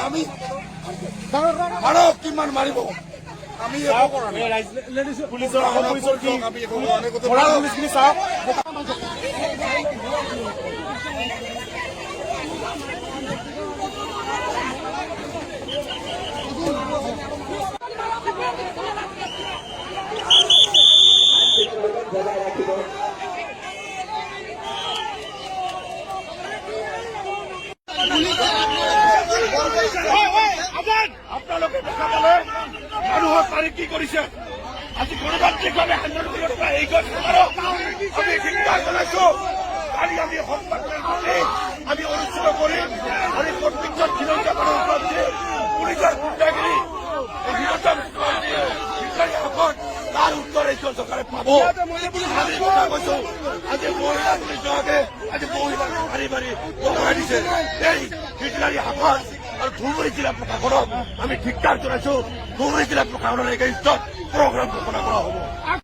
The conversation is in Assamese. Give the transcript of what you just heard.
আমি মাৰো কিমান মাৰিব আমি পুলিচৰ চাওক আপোনালোকে দেখা পালে মানুহৰ তাৰিখ কি কৰিছে আজি গণতান্ত্ৰিকভাৱে আন্দোলন কৰিব এই আমি শিক্ষা জনাইছো কালি আমি আমি অনুষ্ঠিত কৰিম আৰু প্ৰত্যেকজন খিলঞ্জীয়া মানুহৰ ওপৰত পুলিচৰ গুণ্ডাগিৰি তাৰ উত্তৰ এই চৰকাৰে পাব আমি কথা কৈছো আজি মহিলা পুলিচ বিভাগে আজি মহিলাক মাৰি মাৰি বহাই দিছে এই হিটলাৰী শাসন আৰু ধুবুৰী জিলা প্ৰশাসনক আমি ধিক্কাৰ জনাইছো ধুবুৰী জিলা প্ৰশাসনৰ এগেইনষ্টত প্ৰগ্ৰাম ঘোষণা কৰা হ'ব।